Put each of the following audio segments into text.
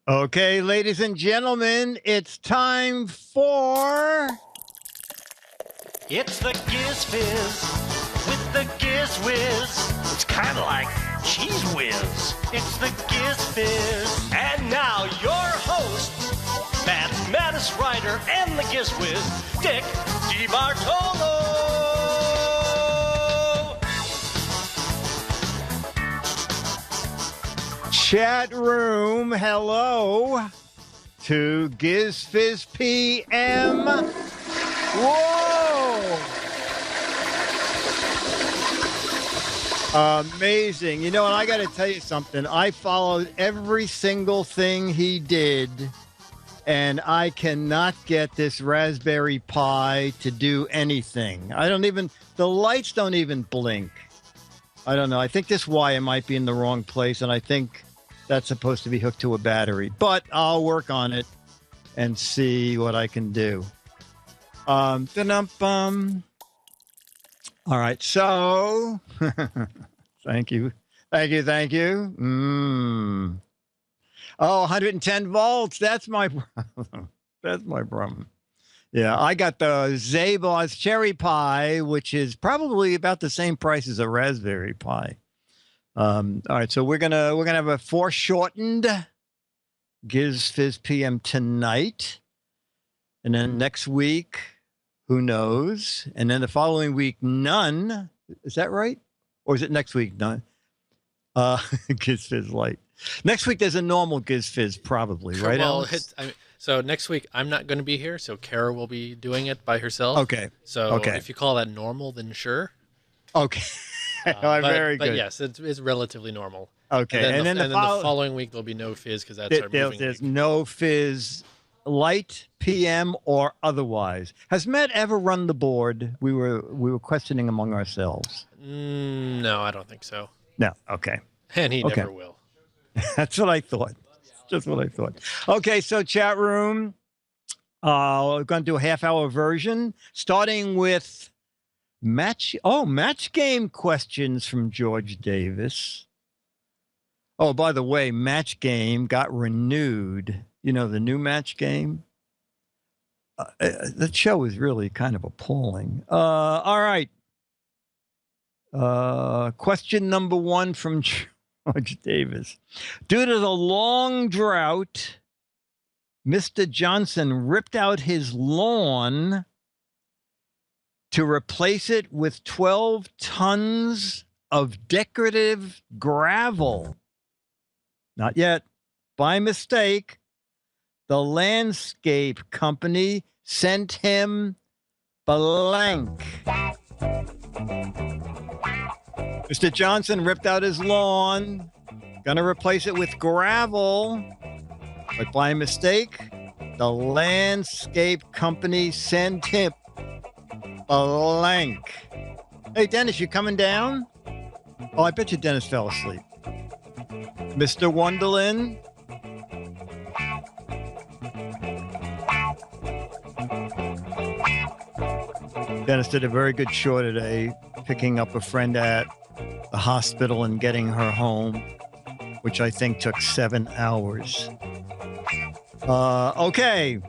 Okay, ladies and gentlemen, it's time for... It's the Giz Fiz with the Giz Whiz. It's kind of like Cheese Whiz. It's the Giz Fiz. And now your host, mathematics writer and the Giz Whiz, Dick DeBartolo. Chat room, hello to Giz Fiz PM. Whoa! Amazing. You know, and I got to tell you something. I followed every single thing he did, and I cannot get this Raspberry Pi to do anything. The lights don't even blink. I don't know. I think this wire might be in the wrong place, and I think that's supposed to be hooked to a battery. But I'll work on it and see what I can do. All right, so thank you. Oh, 110 volts. That's my problem. That's my problem. Yeah, I got the Zaboz Cherry Pie, which is probably about the same price as a Raspberry Pi. All right, so we're gonna have a foreshortened Giz Fiz PM tonight, and then next week, who knows? And then the following week, none. Is that right? Or is it next week? None. Giz Fiz Light. Next week, there's a normal Giz Fiz, probably, right? Well, so next week, I'm not going to be here, so Kara will be doing it by herself. Okay. So if you call that normal, then sure. Okay. Very good. But yes, it's relatively normal. Okay. And then the following week, there'll be no Fizz because that's our moving There's week. no Fizz Light, PM, or otherwise. Has Matt ever run the board? We were questioning among ourselves. No, I don't think so. No. Okay. And he never will. That's what I thought. Just what I thought. Okay, so chat room. We're going to do a half-hour version, starting with match game questions from George Davis. Oh, by the way, match game got renewed. You know, the new match game. The show is really kind of appalling. All right. Question number 1 from George Davis. Due to the long drought, Mr. Johnson ripped out his lawn to replace it with 12 tons of decorative gravel. Not yet. By mistake, the landscape company sent him blank. Mr. Johnson ripped out his lawn, gonna replace it with gravel, but by mistake, the landscape company sent him blank. Hey, Dennis, you coming down? Oh, I bet you Dennis fell asleep. Mr. Wonderland? Dennis did a very good show today, picking up a friend at the hospital and getting her home, which I think took 7 hours. Okay.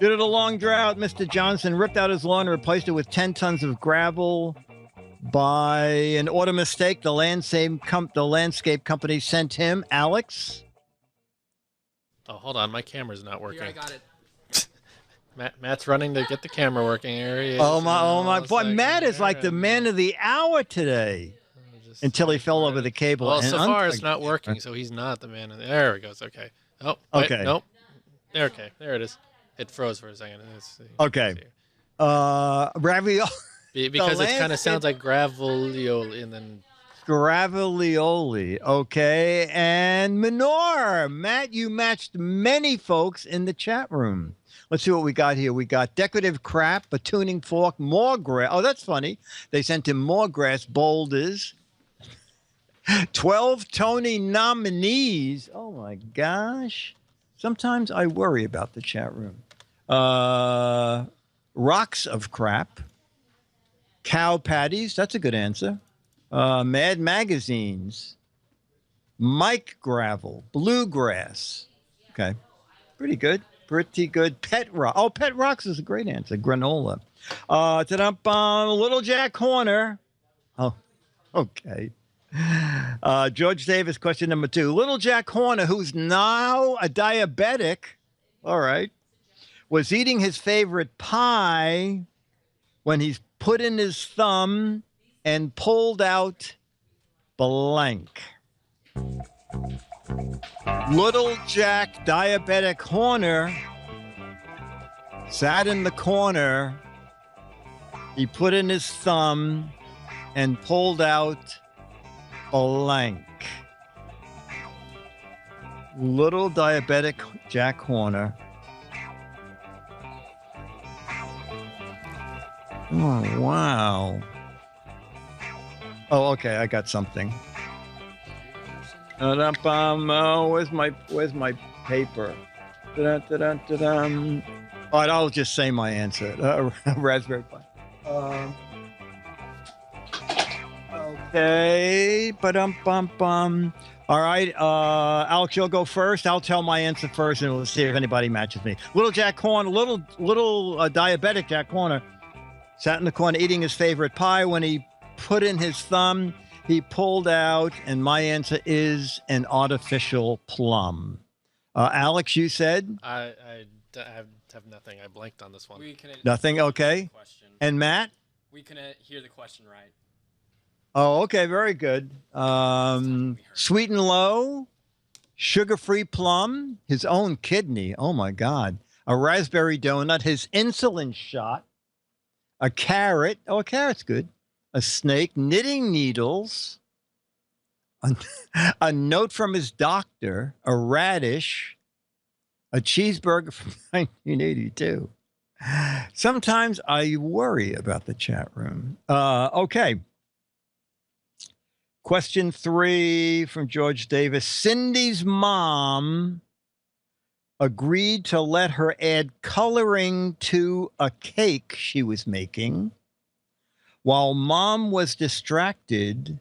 Due to the long drought, Mr. Johnson ripped out his lawn and replaced it with 10 tons of gravel. By an order mistake, the landscape company sent him, Alex. Oh, hold on. My camera's not working. Here, I got it. Matt's running to get the camera working. Here he is. Oh my boy, Matt is like the man of the hour today. Until he fell over the cable. Well, so far it's not working, so he's not the man. There it goes. Okay. Oh, wait, okay. Nope. There. Okay. There it is. It froze for a second. Okay. Ravioli. Because it kind of sounds like gravolioli, and then Gravolioli. Okay. And Menor. Matt, you matched many folks in the chat room. Let's see what we got here. We got decorative crap, a tuning fork, more grass. Oh, that's funny. They sent him more grass boulders. 12 Tony nominees. Oh, my gosh. Sometimes I worry about the chat room. Rocks of crap. Cow patties. That's a good answer. Mad magazines. Mike gravel. Bluegrass. Okay. Pretty good. Pretty good. Pet Rock. Oh, Pet Rocks is a great answer. Granola. Little Jack Horner. Oh, okay. George Davis, question number 2. Little Jack Horner, who's now a diabetic, all right, was eating his favorite pie when he's put in his thumb and pulled out blank. Little Jack Diabetic Horner sat in the corner. He put in his thumb and pulled out blank. Little Diabetic Jack Horner. Oh, wow. Oh, okay. I got something. Oh, where's my paper? All right, I'll just say my answer. Raspberry Pi. Okay. All right, Alex, you'll go first. I'll tell my answer first, and we'll see if anybody matches me. Little Jack Horner, little diabetic Jack Horner, sat in the corner eating his favorite pie. When he put in his thumb, he pulled out, and my answer is an artificial plum. Alex, you said? I have nothing. I blanked on this one. Nothing? Okay. And Matt? We couldn't hear the question right. Oh, okay. Very good. Sweet and low, sugar-free plum, his own kidney. Oh, my God. A raspberry donut, his insulin shot, a carrot. Oh, a carrot's good. A snake, knitting needles, a note from his doctor, a radish, a cheeseburger from 1982. Sometimes I worry about the chat room. Okay. Question 3 from George Davis. Cindy's mom agreed to let her add coloring to a cake she was making. While mom was distracted,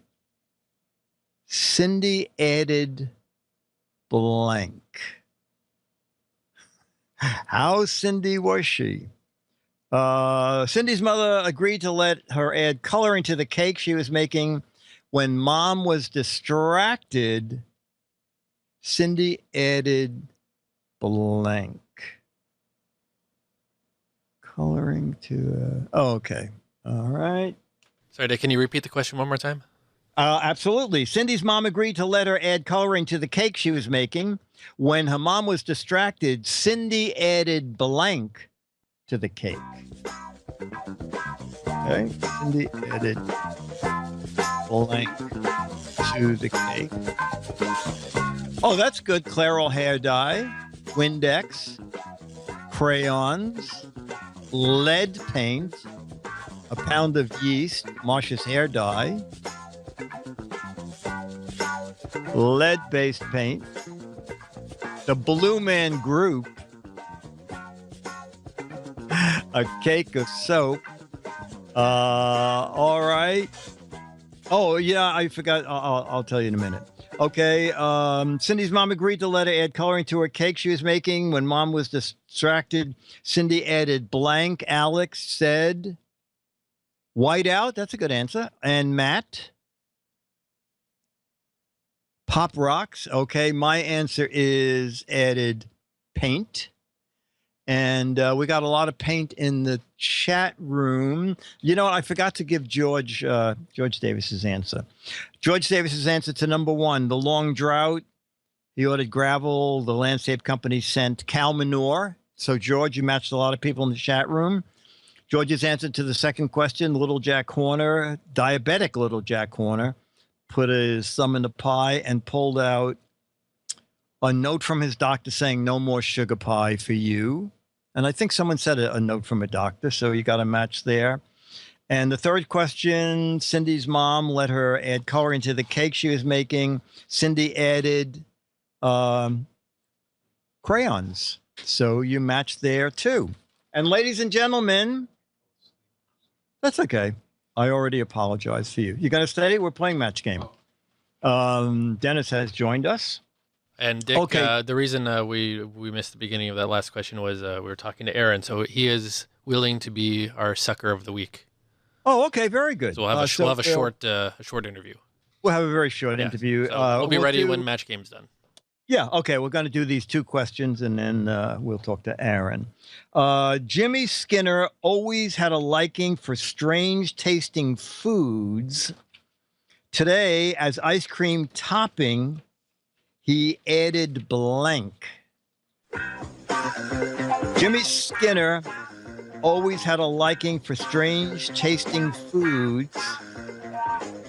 Cindy added blank. How Cindy was she? Cindy's mother agreed to let her add coloring to the cake she was making. When mom was distracted, Cindy added blank. Coloring to okay. All right. Sorry, Dick, can you repeat the question one more time? Absolutely. Cindy's mom agreed to let her add coloring to the cake she was making. When her mom was distracted, Cindy added blank to the cake. Okay. Cindy added blank to the cake. Oh, that's good. Clairol hair dye, Windex, crayons, lead paint, a pound of yeast, Marsha's hair dye, lead-based paint, the Blue Man Group, a cake of soap. All right. Oh, yeah, I forgot. I'll tell you in a minute. Okay. Cindy's mom agreed to let her add coloring to her cake she was making. When mom was distracted, Cindy added blank. Alex said whiteout. That's a good answer. And Matt? Pop rocks. Okay. My answer is added paint. And we got a lot of paint in the chat room. You know what? I forgot to give George Davis's answer. George Davis's answer to number 1, the long drought. He ordered gravel. The landscape company sent cow manure. So, George, you matched a lot of people in the chat room. George's answer to the second question, Little Jack Horner, diabetic Little Jack Horner, put his thumb in the pie and pulled out a note from his doctor saying no more sugar pie for you. And I think someone said a note from a doctor, so you got a match there. And the third question, Cindy's mom let her add coloring to the cake she was making. Cindy added crayons. So you matched there too. And ladies and gentlemen, that's okay. I already apologized for you. You got to stay? We're playing match game. Dennis has joined us. And Dick, Okay. the reason we missed the beginning of that last question was we were talking to Aaron, so he is willing to be our sucker of the week. Oh, okay, very good. So we'll have a short interview. We'll have a very short Yeah, interview. so we'll be ready when match game's done. Yeah, okay. We're going to do these 2 questions, and then we'll talk to Aaron. Jimmy Skinner always had a liking for strange tasting foods. Today, as ice cream topping, he added blank. Jimmy Skinner always had a liking for strange tasting foods.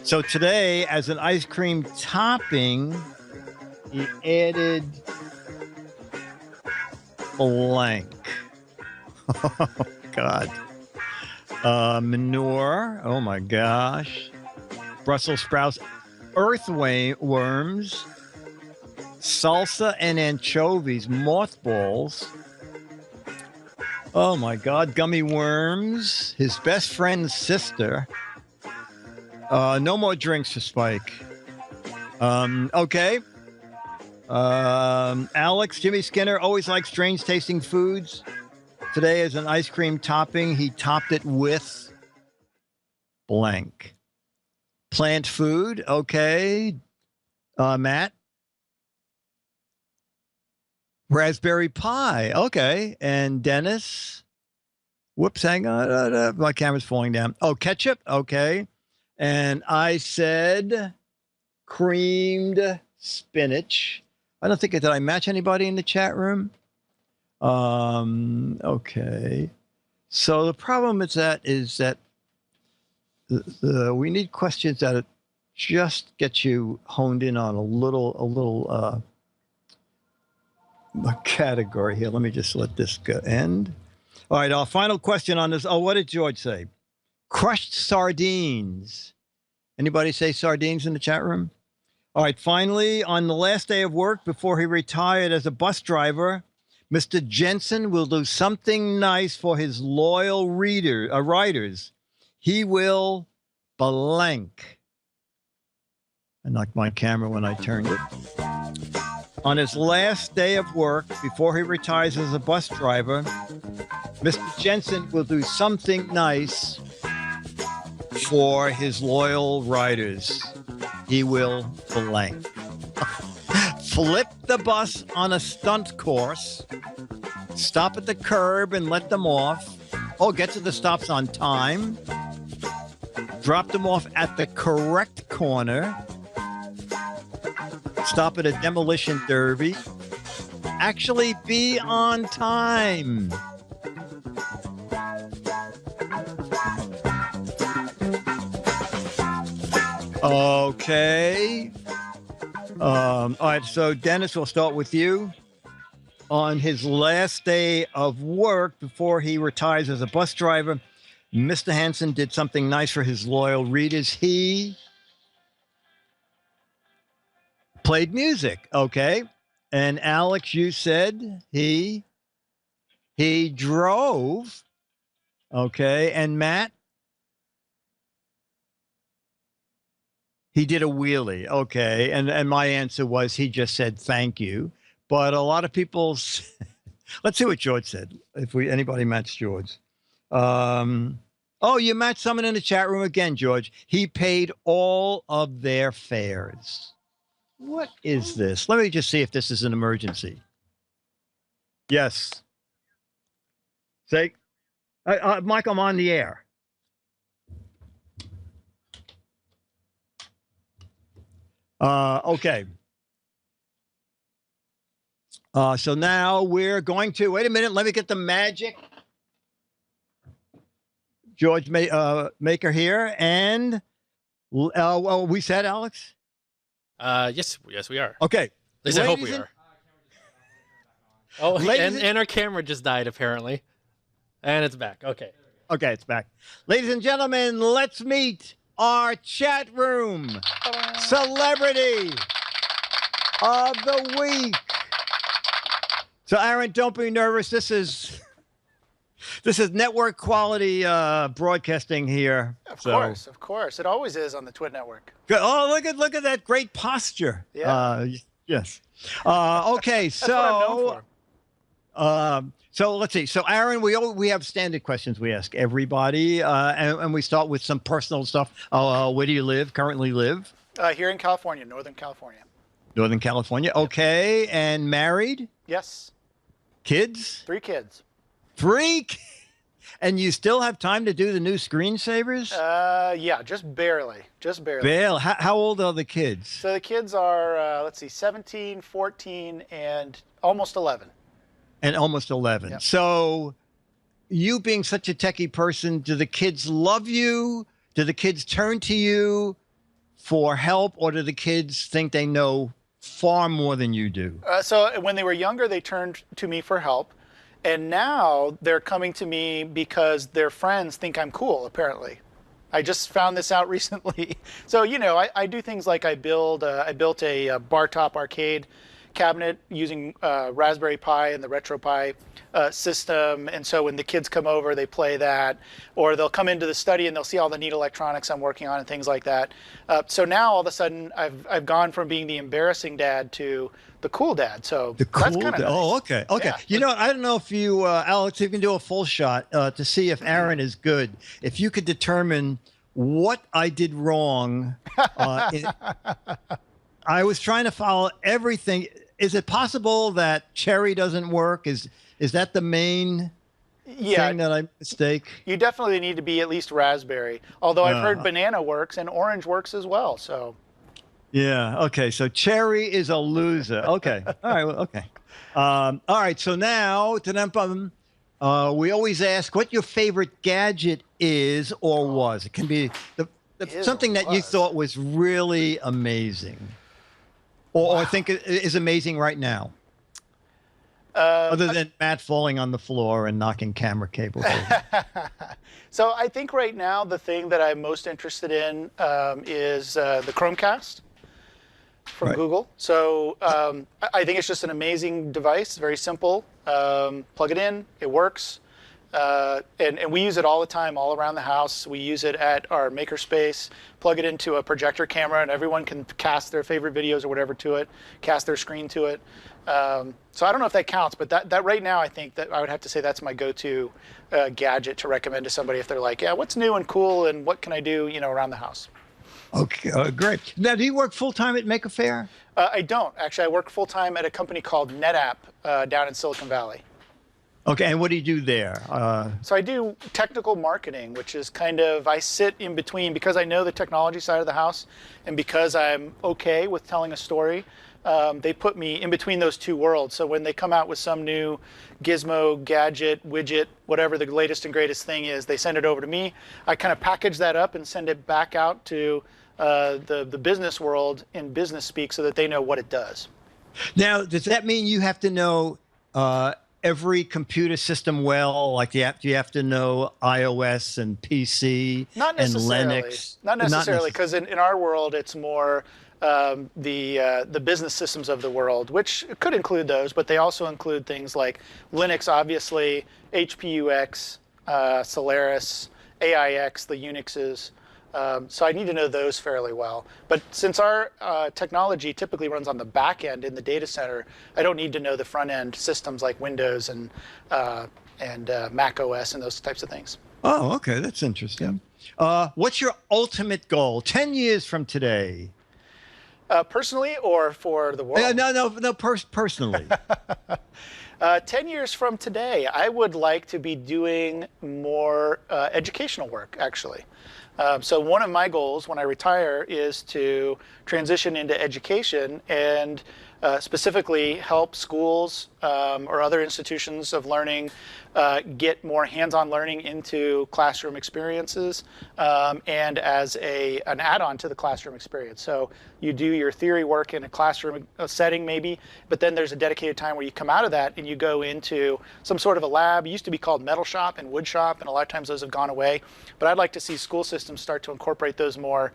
So today, as an ice cream topping, he added blank. Oh, God. Manure. Oh, my gosh. Brussels sprouts. Earthworms. Salsa and anchovies. Mothballs. Oh, my God. Gummy worms. His best friend's sister. No more drinks for Spike. Okay. Alex, Jimmy Skinner always liked strange tasting foods. Today, as an ice cream topping, he topped it with blank. Plant food. Okay. Matt. Raspberry pie. Okay. And Dennis. Whoops, hang on. My camera's falling down. Oh, ketchup. Okay. And I said creamed spinach. I don't think, did I match anybody in the chat room? Okay. So the problem is that we need questions that just get you honed in on a little category here. Let me just let this end. All right, our final question on this. Oh, what did George say? Crushed sardines. Anybody say sardines in the chat room? All right, finally, on the last day of work before he retired as a bus driver, Mr. Jensen will do something nice for his loyal riders. He will blank. I knocked my camera when I turned it. On his last day of work before he retires as a bus driver, Mr. Jensen will do something nice for his loyal riders. He will blank. Flip the bus on a stunt course. Stop at the curb and let them off. Oh, get to the stops on time. Drop them off at the correct corner. Stop at a demolition derby. Actually be on time. Okay. All right, so Dennis, we'll start with you. On his last day of work before he retires as a bus driver, Mr. Hansen did something nice for his loyal readers. He played music, okay? And Alex, you said he drove, okay? And Matt? He did a wheelie, okay? And my answer was he just said thank you. But a lot of people, let's see what George said. If anybody matched George. Oh, you matched someone in the chat room again, George. He paid all of their fares. What is this? Let me just see if this is an emergency. Yes. Say, Mike, I'm on the air. Okay. So now we're going to, wait a minute, let me get the magic. George Maker here. And we said, Alex? Yes, we are. Okay. At least I hope we are. Oh, and our camera just died, apparently. And it's back. Okay. Okay, it's back. Ladies and gentlemen, let's meet our chat room celebrity of the week. So, Aaron, don't be nervous. This is network quality broadcasting here. Of course. It always is on the Twit Network. Good. Oh, look at that great posture. Yeah. Yes. Okay. That's what I'm known for. So let's see. So Aaron, we have standard questions we ask everybody, and we start with some personal stuff. Where do you currently live? Here in California, Northern California. Northern California. Okay. And married? Yes. Kids? 3 kids. 3? And you still have time to do the new screensavers? Yeah, just barely. Just barely. How old are the kids? So the kids are, let's see, 17, 14, and almost 11. And almost 11. Yep. So you being such a techie person, do the kids love you? Do the kids turn to you for help, or do the kids think they know far more than you do? So when they were younger, they turned to me for help. And now they're coming to me because their friends think I'm cool, apparently. I just found this out recently. So, you know, I do things like I built a bar top arcade cabinet using Raspberry Pi and the RetroPie system. And so when the kids come over, they play that. Or they'll come into the study and they'll see all the neat electronics I'm working on and things like that. So now all of a sudden I've gone from being the embarrassing dad to the cool dad. So the cool that's kind of nice. Oh, okay. Okay. Yeah. You know, I don't know if you, Alex, you can do a full shot to see if Aaron is good. If you could determine what I did wrong. I was trying to follow everything. Is it possible that cherry doesn't work? Is that the main thing that I mistake? You definitely need to be at least raspberry. Although I've heard banana works and orange works as well. So. Yeah. Okay. So cherry is a loser. Okay. All right. Well, okay. All right. So now, we always ask what your favorite gadget is or was. It can be something that you thought was really amazing, or I think is amazing right now. Other than Matt falling on the floor and knocking camera cables over. So I think right now the thing that I'm most interested in is the Chromecast from Google. So I think it's just an amazing device, very simple. Plug it in, it works. And we use it all the time, all around the house. We use it at our makerspace, plug it into a projector camera, and everyone can cast their favorite videos or whatever to it, cast their screen to it. So I don't know if that counts, but that right now I think that I would have to say that's my go-to gadget to recommend to somebody if they're like, yeah, what's new and cool and what can I do, around the house? Okay, great. Now, do you work full-time at Maker Faire? I don't. Actually, I work full-time at a company called NetApp down in Silicon Valley. Okay, and what do you do there? So I do technical marketing, which is I sit in between because I know the technology side of the house and because I'm okay with telling a story. They put me in between those two worlds. So when they come out with some new gizmo, gadget, widget, whatever the latest and greatest thing is, they send it over to me. I kind of package that up and send it back out to the business world in business speak so that they know what it does. Now, does that mean you have to know every computer system well? Like you have to know iOS and PC and Linux? Not necessarily, because in our world, it's more the business systems of the world, which could include those, but they also include things like Linux, obviously, HPUX, Solaris, AIX, the Unixes. So I need to know those fairly well. But since our technology typically runs on the back end in the data center, I don't need to know the front end systems like Windows and Mac OS and those types of things. Oh, okay. That's interesting. What's your ultimate goal 10 years from today? Personally or for the world? No, personally. 10 years from today, I would like to be doing more educational work, actually. So one of my goals when I retire is to transition into education and specifically help schools or other institutions of learning get more hands-on learning into classroom experiences and as an add-on to the classroom experience. So you do your theory work in a classroom setting maybe, but then there's a dedicated time where you come out of that and you go into some sort of a lab. It used to be called metal shop and wood shop, and a lot of times those have gone away. But I'd like to see school systems start to incorporate those more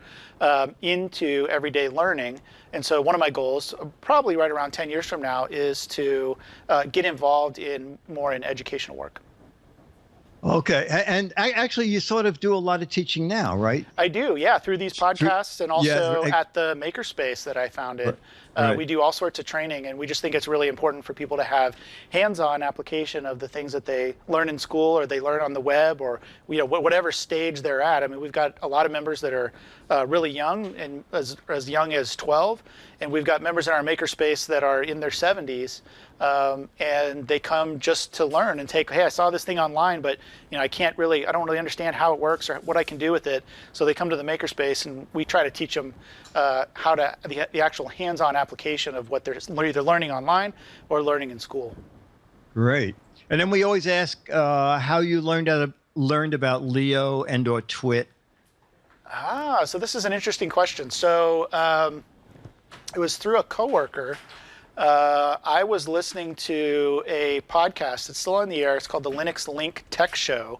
into everyday learning. And so one of my goals, probably right around 10 years from now, is to get involved more in educational work. Okay, and actually you sort of do a lot of teaching now, right? I do, yeah, through these podcasts and also at the makerspace that I founded. Right. We do all sorts of training, and we just think it's really important for people to have hands-on application of the things that they learn in school or they learn on the web, or whatever stage they're at. I mean, we've got a lot of members that are really young, and as young as 12, and we've got members in our makerspace that are in their 70s, and they come just to learn and take, hey, I saw this thing online, but I don't really understand how it works or what I can do with it. So they come to the makerspace, and we try to teach them the actual hands-on application of what they're either learning online or learning in school. Great. And then we always ask how you learned about Leo and/or Twit. So this is an interesting question. So it was through a coworker. I was listening to a podcast. It's still on the air. It's called the Linux Link Tech Show.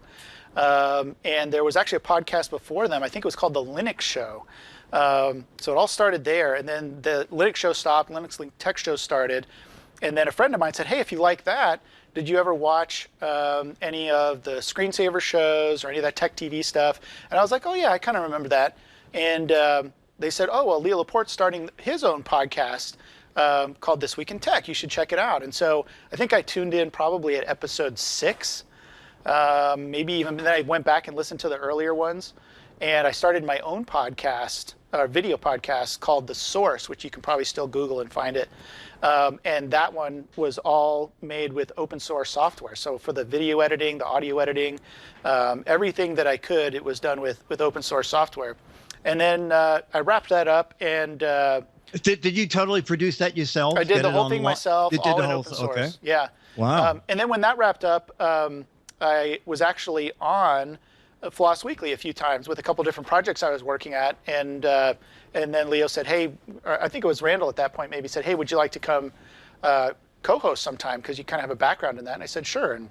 And there was actually a podcast before them. I think it was called the Linux Show. So it all started there. And then the Linux Show stopped. Linux Link Tech Show started. And then a friend of mine said, hey, if you like that, did you ever watch any of the screensaver shows or any of that tech TV stuff? And I was like, oh, yeah, I kind of remember that. And they said, oh, well, Leo Laporte's starting his own podcast called This Week in Tech. You should check it out. And so I think I tuned in probably at episode 6. Maybe even then I went back and listened to the earlier ones. And I started my own podcast, video podcast called The Source, which you can probably still Google and find it. And that one was all made with open source software. So for the video editing, the audio editing, everything that I could, it was done with open source software. And then I wrapped that up, and Did you totally produce that yourself? I did the whole thing myself, all in open source. Okay. Yeah. Wow. And then when that wrapped up, I was actually on Floss Weekly a few times with a couple different projects I was working at, and then Leo said, hey, or I think it was Randall at that point maybe said, hey, would you like to come co-host sometime, because you kind of have a background in that? And I said, sure, and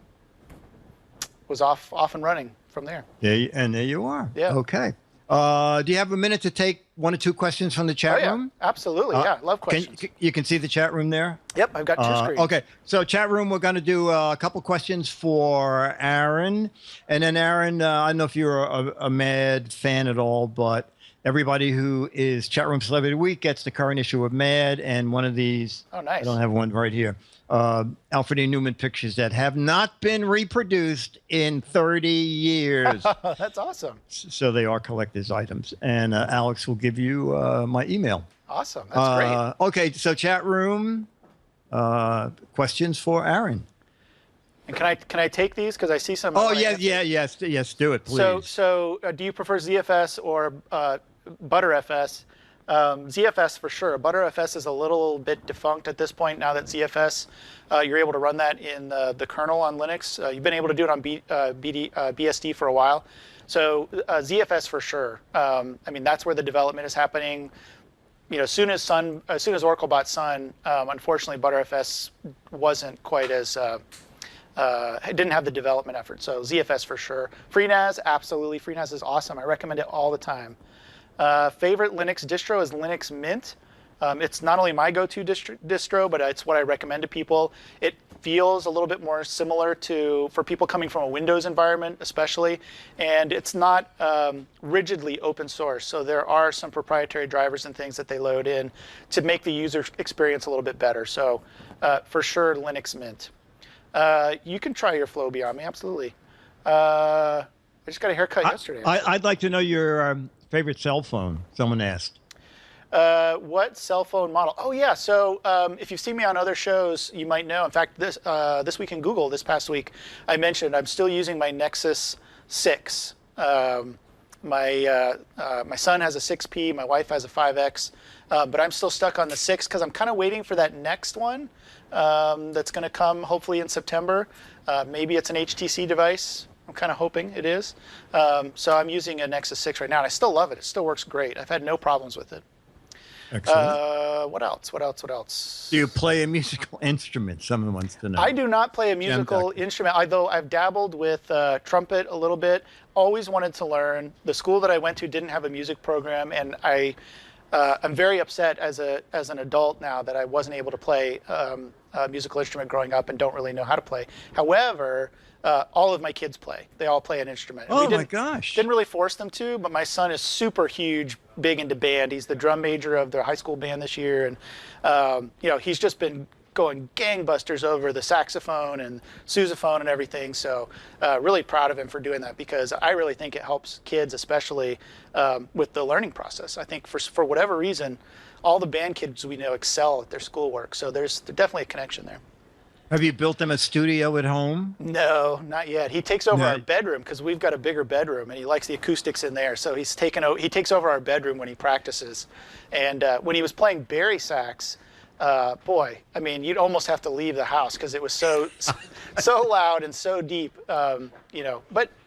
was off and running from there. Yeah, and there you are. Yeah. Okay. Do you have a minute to take 1 or 2 questions from the chat room? Absolutely. Yeah, love questions. You can see the chat room there? Yep, I've got 2 screens. Okay, so chat room, we're going to do a couple questions for Aaron. And then Aaron, I don't know if you're a Mad fan at all, but everybody who is Chat Room Celebrity Week gets the current issue of Mad, and one of these, oh, nice. I don't have one right here, Alfred E. Newman pictures that have not been reproduced in 30 years. That's awesome. So they are collector's items. And Alex will give you my email. Awesome. That's great. Okay, so chat room, questions for Aaron. And can I take these, because I see some? Oh, yes, do it, please. So do you prefer ZFS or ButterFS? ZFS for sure. ButterFS is a little bit defunct at this point now that ZFS, you're able to run that in the kernel on Linux. You've been able to do it on BSD for a while. So ZFS for sure. I mean, that's where the development is happening. As soon as Oracle bought Sun, unfortunately, ButterFS wasn't quite as it didn't have the development effort. So ZFS for sure. FreeNAS, absolutely. FreeNAS is awesome. I recommend it all the time. Favorite Linux distro is Linux Mint. It's not only my go-to distro, but it's what I recommend to people. It feels a little bit more similar for people coming from a Windows environment, especially, and it's not rigidly open source. So there are some proprietary drivers and things that they load in to make the user experience a little bit better. So for sure, Linux Mint. You can try your Flow Beyond Me, absolutely. I just got a haircut yesterday. I'd like to know your favorite cell phone, someone asked. What cell phone model? Oh, yeah. So if you've seen me on other shows, you might know. In fact, this week in Google, this past week, I mentioned I'm still using my Nexus 6. My son has a 6P, my wife has a 5X, but I'm still stuck on the 6 because I'm kind of waiting for that next one that's going to come hopefully in September. Maybe it's an HTC device. I'm kind of hoping it is. So I'm using a Nexus 6 right now, and I still love it. It still works great. I've had no problems with it. Excellent. What else? Do you play a musical instrument? Someone wants to know. I do not play a musical instrument, although I've dabbled with trumpet a little bit. Always wanted to learn. The school that I went to didn't have a music program, and I'm very upset as an adult now that I wasn't able to play a musical instrument growing up and don't really know how to play. However, all of my kids play. They all play an instrument. Oh my gosh. Didn't really force them to, but my son is super huge, big into band. He's the drum major of their high school band this year. And, you know, he's just been going gangbusters over the saxophone and sousaphone and everything. So really proud of him for doing that, because I really think it helps kids, especially with the learning process. I think for whatever reason, all the band kids we know excel at their schoolwork. So there's definitely a connection there. Have you built him a studio at home? No, not yet. He takes over our bedroom because we've got a bigger bedroom, and he likes the acoustics in there. So he takes over our bedroom when he practices. And when he was playing bari sax, boy, I mean, you'd almost have to leave the house because it was so loud and so deep, you know.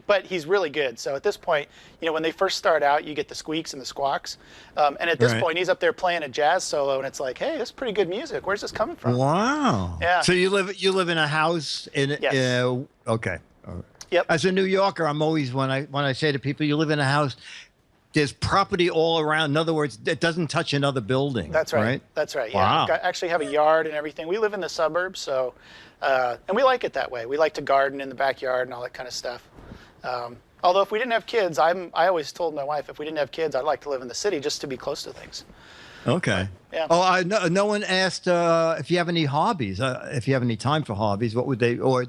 But he's really good. So at this point, you know, when they first start out, you get the squeaks and the squawks. And at this point, he's up there playing a jazz solo, and it's like, hey, this is pretty good music. Where's this coming from? Wow. Yeah. So you live in a house in Yes. Okay. All right. Yep. As a New Yorker, I'm always when I say to people, you live in a house, there's property all around. In other words, it doesn't touch another building. That's right. That's right. Yeah. Wow. I actually have a yard and everything. We live in the suburbs, so and we like it that way. We like to garden in the backyard and all that kind of stuff. Although if we didn't have kids, I always told my wife, if we didn't have kids, I'd like to live in the city just to be close to things. Okay. Yeah. Oh, no one asked if you have any hobbies. If you have any time for hobbies, what would they? Or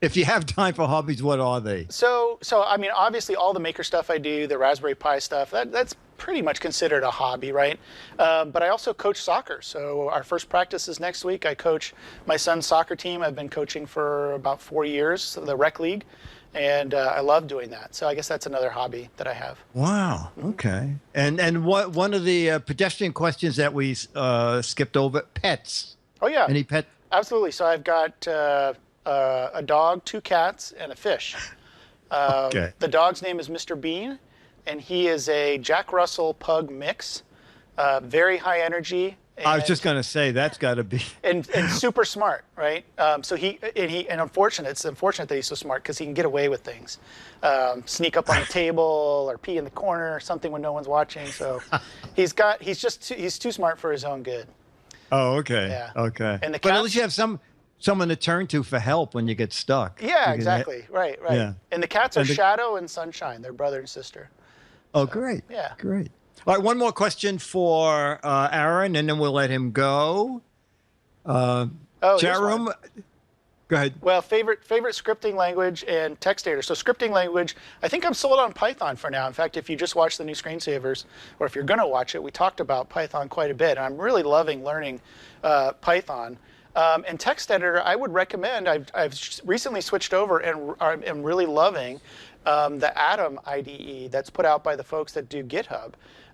if you have time for hobbies, what are they? So I mean, obviously, all the maker stuff I do, the Raspberry Pi stuff, that's pretty much considered a hobby, right? But I also coach soccer. So our first practice is next week. I coach my son's soccer team. I've been coaching for about 4 years, so the rec league. And I love doing that. So I guess that's another hobby that I have. Wow. Okay. And one of the pedestrian questions that we skipped over: pets. Oh yeah. Any pet? Absolutely. So I've got a dog, 2 cats, and a fish. Okay. The dog's name is Mr. Bean, and he is a Jack Russell Pug mix. Very high energy. I was just going to say that's got to be and super smart, right? So it's unfortunate that he's so smart because he can get away with things, sneak up on the table or pee in the corner or something when no one's watching. So he's too smart for his own good. Oh, okay. Yeah. Okay. And but at least you have someone to turn to for help when you get stuck. Yeah, exactly. Right. Yeah. And the cats are Shadow and Sunshine. They're brother and sister. Oh, great. Yeah. Great. All right, one more question for Aaron, and then we'll let him go. Jerome, go ahead. Well, favorite scripting language and text editor. So scripting language, I think I'm sold on Python for now. In fact, if you just watch the new screensavers, or if you're going to watch it, we talked about Python quite a bit. And I'm really loving learning Python. And text editor, I would recommend. I've recently switched over and am really loving the Atom IDE that's put out by the folks that do GitHub.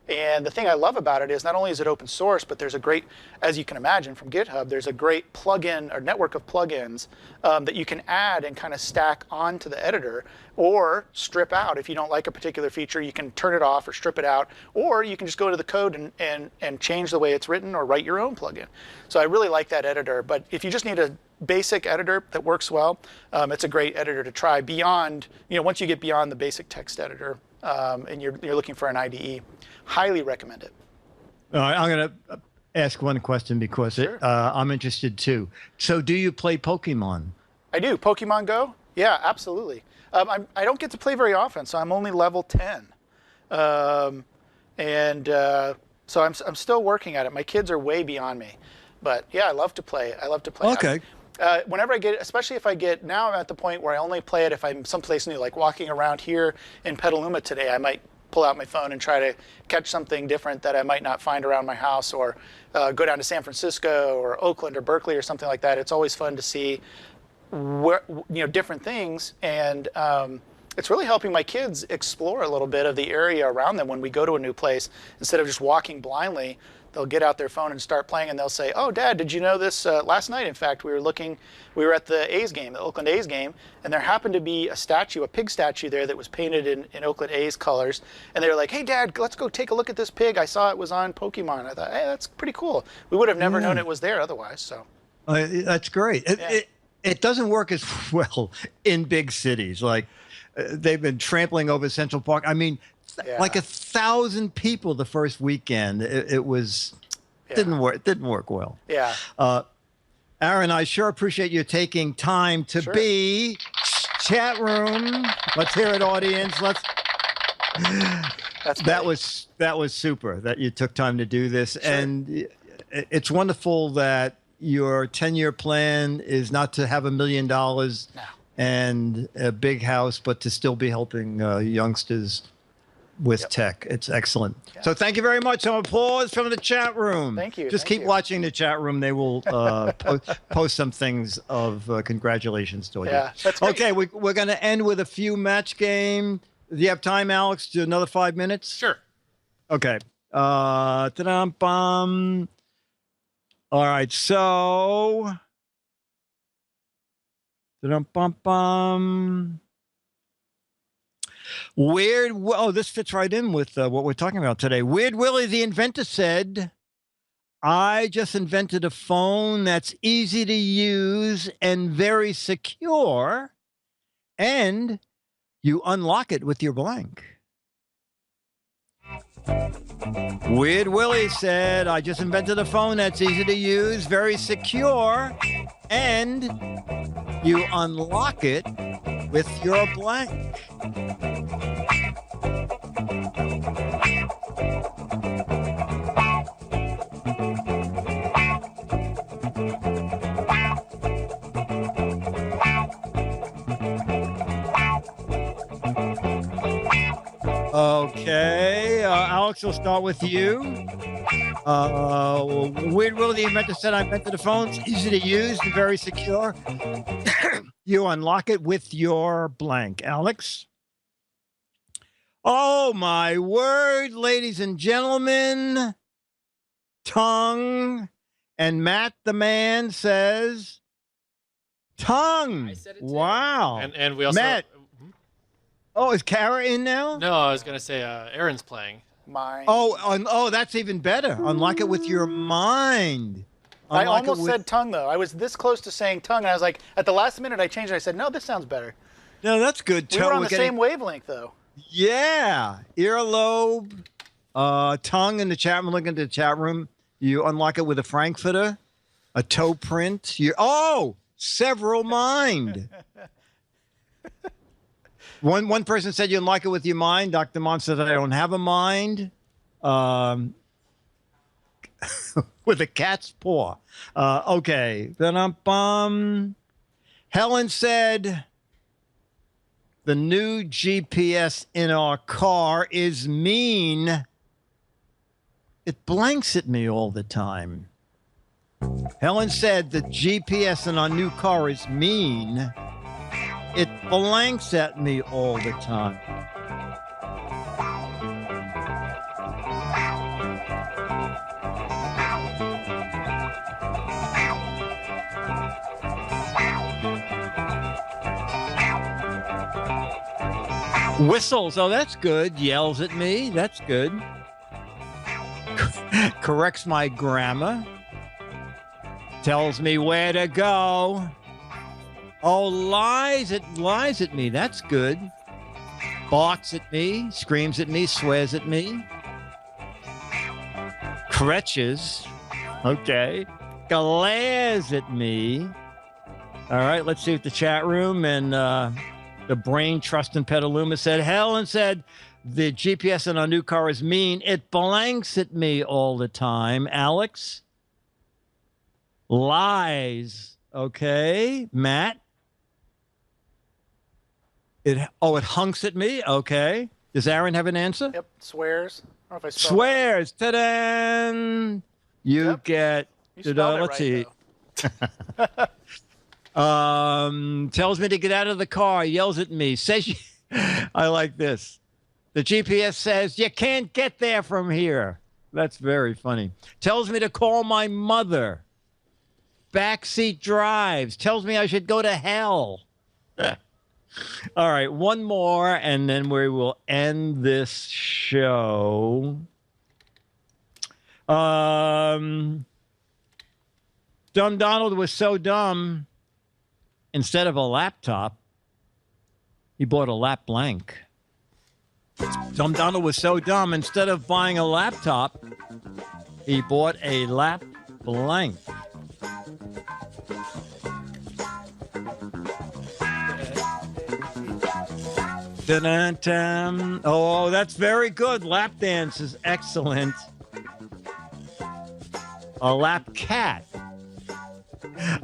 And the thing I love about it is not only is it open source, but there's a great, as you can imagine from GitHub, there's a great plugin or network of plugins that you can add and kind of stack onto the editor or strip out. If you don't like a particular feature, you can turn it off or strip it out, or you can just go to the code and change the way it's written or write your own plugin. So I really like that editor. But if you just need a basic editor that works well, it's a great editor to try beyond, once you get beyond the basic text editor and you're looking for an IDE. Highly recommend it. All right, I'm going to ask one question because I'm interested too. So do you play Pokemon? I do. Pokemon Go? Yeah, absolutely. I don't get to play very often, so I'm only level 10. So I'm still working at it. My kids are way beyond me. But yeah, I love to play. Okay. Whenever I get, especially if I get, now I'm at the point where I only play it if I'm someplace new, like walking around here in Petaluma today, I might pull out my phone and try to catch something different that I might not find around my house, or go down to San Francisco or Oakland or Berkeley or something like that. It's always fun to see different things, and it's really helping my kids explore a little bit of the area around them when we go to a new place. Instead of just walking blindly, they'll get out their phone and start playing, and they'll say, "Oh, Dad, did you know this? Last night, in fact, we were at the A's game, the Oakland A's game, and there happened to be a pig statue there that was painted in Oakland A's colors." And they were like, "Hey, Dad, let's go take a look at this pig. I saw it was on Pokemon." I thought, "Hey, that's pretty cool. We would have never known it was there otherwise." So that's great. It doesn't work as well in big cities. Like they've been trampling over Central Park. I mean, like 1,000 people the first weekend. It was didn't work well. Yeah. Aaron, I sure appreciate you taking time to be chat room. Let's hear it, audience. That was super that you took time to do this. Sure. And it's wonderful that your 10-year plan is not to have $1 million and a big house, but to still be helping youngsters with tech. It's excellent. Yeah. So thank you very much. Some applause from the chat room. Thank you. Just keep watching the chat room. They will post some things of congratulations to you. Yeah, that's great. Okay, we're going to end with a few match game. Do you have time, Alex, to another 5 minutes? Sure. Okay. Ta-dum-bum. All right, so... Ta-dum-bum-bum. This fits right in with what we're talking about today. Weird Willie, the inventor, said, I just invented a phone that's easy to use and very secure, and you unlock it with your blank. Weird Willie said, I just invented a phone that's easy to use, very secure, and you unlock it with your blank. Okay, Alex, we'll start with you. Weird Willie, the inventor, said, I invented a phone. It's easy to use and very secure. You unlock it with your blank. Alex? Oh, my word, ladies and gentlemen. Tongue. And Matt, the man, says tongue. I said it too. Wow. And we also... Matt. Oh, is Kara in now? No, I was going to say Aaron's playing. Mind. Oh, that's even better. Unlock it with your mind. I almost said tongue, though. I was this close to saying tongue, and I was like, at the last minute, I changed it. I said, no, this sounds better. No, that's good. We were on the same wavelength, though. Yeah. Earlobe, tongue in the chat room. Look into the chat room. You unlock it with a Frankfurter, a toe print. Several mind. One person said you unlock it with your mind. Dr. Mom said, I don't have a mind. With a cat's paw. Okay. Helen said, the new GPS in our car is mean. It blanks at me all the time. Helen said the GPS in our new car is mean. It blanks at me all the time. Whistles. Oh, that's good. Yells at me. That's good. Corrects my grammar. Tells me where to go. Oh, lies at me. That's good. Barks at me, screams at me, swears at me. Cretches. Okay. Glares at me. All right, let's see what the chat room and the brain trust in Petaluma said. Helen said, the GPS in our new car is mean. It blanks at me all the time. Alex? Lies. Okay. Matt? It hunks at me. Okay. Does Aaron have an answer? Yep. Swears. I don't know if I spelled Swears. Ta-da! You get. You spelled it let's right, see. Tells me to get out of the car. Yells at me. Says, I like this. The GPS says you can't get there from here. That's very funny. Tells me to call my mother. Backseat drives. Tells me I should go to hell. All right, one more, and then we will end this show. Dumb Donald was so dumb, instead of a laptop, he bought a lap blank. Dumb Donald was so dumb, instead of buying a laptop, he bought a lap blank. Dun-dun-dun. Oh, that's very good. Lap dance is excellent. A lap cat.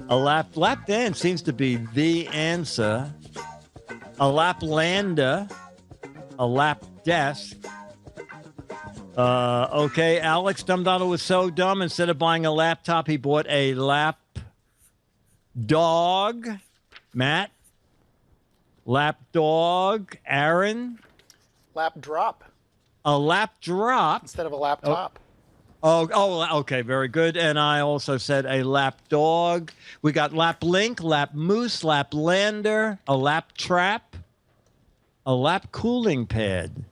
A lap dance seems to be the answer. A Laplander. A lap desk. Okay, Alex Dumbdottle was so dumb. Instead of buying a laptop, he bought a lap dog. Matt? Lap dog. Aaron? Lap drop A lap drop. instead of a laptop. Oh, okay, very good. And I also said a lap dog. We got lap link, lap moose, lap lander, a lap trap, a lap cooling pad,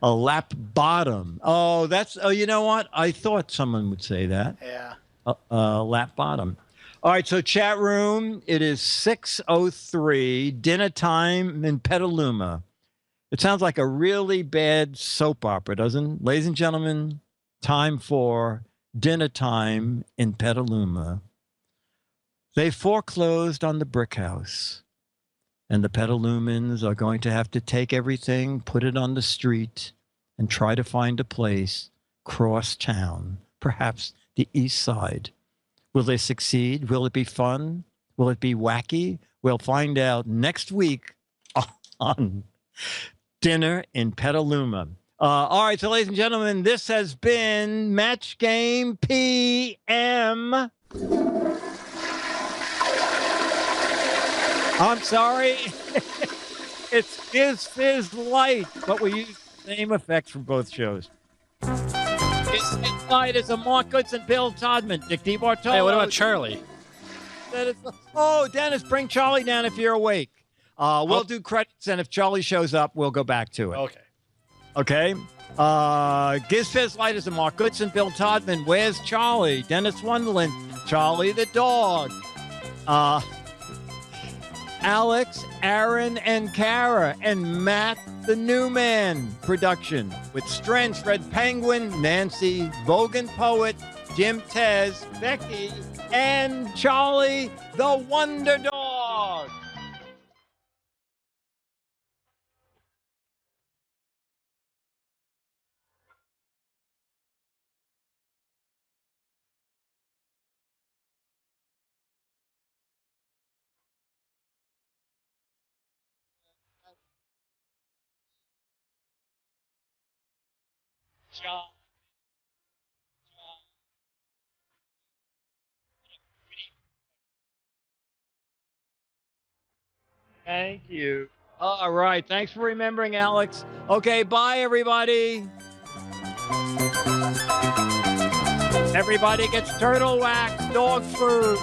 a lap bottom. Oh, you know what? I thought someone would say that. Yeah. Lap bottom. All right, so chat room, it is 6:03, dinner time in Petaluma. It sounds like a really bad soap opera, doesn't it? Ladies and gentlemen, time for dinner time in Petaluma. They foreclosed on the brick house, and the Petalumans are going to have to take everything, put it on the street, and try to find a place cross town, perhaps the east side. Will they succeed? Will it be fun? Will it be wacky? We'll find out next week on Dinner in Petaluma. All right, so ladies and gentlemen, this has been Match Game PM. I'm sorry. It's Giz Fiz Light, but we use the same effects from both shows. Giz Fiz Light is a Mark Goodson, Bill Todman, Dick DeBartolo. Hey, what about Charlie? Dennis, bring Charlie down if you're awake. We'll do credits, and if Charlie shows up, we'll go back to it. Okay. Giz Fiz Light is a Mark Goodson, Bill Todman. Where's Charlie? Dennis Wonderland. Charlie the dog. Alex, Aaron, and Kara, and Matt the New Man production with Strengths, Red Penguin, Nancy, Vogan Poet, Jim Tez, Becky, and Charlie the Wonder Dog. Thank you. All right. Thanks for remembering, Alex. Okay. Bye, everybody. Everybody gets turtle wax, dog food.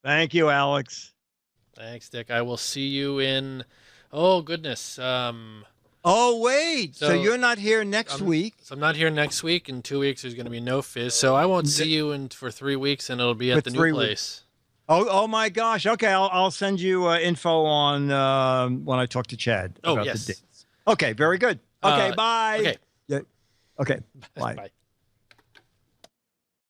Thank you, Alex. Thanks, Dick. I will see you in. Oh goodness. Oh wait. So you're not here next week? So I'm not here next week. In 2 weeks, there's going to be no Fizz. So I won't see you for 3 weeks, and it'll be at the new place. Oh my gosh. Okay, I'll send you info on when I talk to Chad about the dates. Okay, very good. Okay, bye. Okay. Yeah. Okay, bye. Bye.